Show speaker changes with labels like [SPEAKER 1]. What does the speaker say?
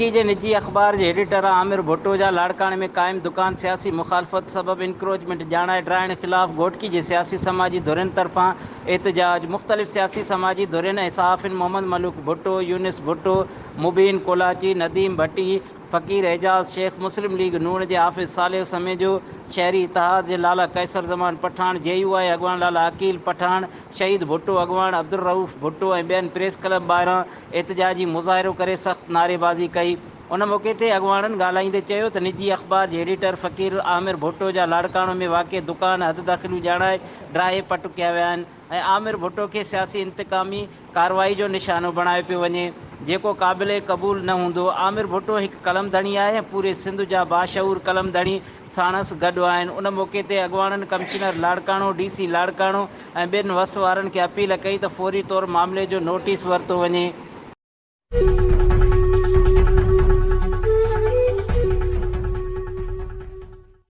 [SPEAKER 1] घोटकी के निजी अख़बार के एडिटर आमिर भुट्टो जा लाड़काने में कायम दुकान सियासी मुखालफत सबब इंक्रोचमेंट जानाए ड्राइण खिलाफ घोटकी के सियासी समाजी धुरिन तरफा एहतजाज। मुख्तलिफ सियासी समाजी धुरिन ऐं सहाफ़िन मोहम्मद मलूक भुट्टो, यूनिस भुट्टो, मुबीन कोलाची, नदीम भट्टी, फ़कीर एजाज शेख, मुस्लिम लीग नून के हाफ़िज़ सालेह समेजो, शहरी इतिहाद के लाला कैसर जमान पठान, JUI अगवान लाला अकील पठान, शहीद भुट्टो अगवान अब्दुल रऊफ़ भुट्टो ऐं ॿियनि प्रेस क्लब ॿाहिरां एहतजाजी मुज़ाहिरो करे सख़्त नारेबाज़ी कई। उन मौक़े ते अगवाणनि ॻाल्हाईंदे चयो त निजी अख़बार के एडिटर फ़कीर आमिर भुट्टो जा लाड़काणो में वाक़िअ दुकान हद दाख़िलियूं ॼाणाए ड्राहे पट कया विया आहिनि ऐं आमिर भुट्टो के सियासी इंतकामी कार्रवाई जो निशानो बणायो पियो वञे जेको क़ाबिल क़बूल न हूंदो। आमिर भुट्टो एक कलमधणी आहे ऐं पूरे सिंध जा बाशऊर कलमधणी साणस गॾु आहिनि। उन मौक़े ते अगवाणनि कमिश्नर लाड़काणो, DC लाड़काणो ऐं ॿियनि वस वारनि खे अपील कई त फौरी तौर मामले जो नोटिस वरितो वञे।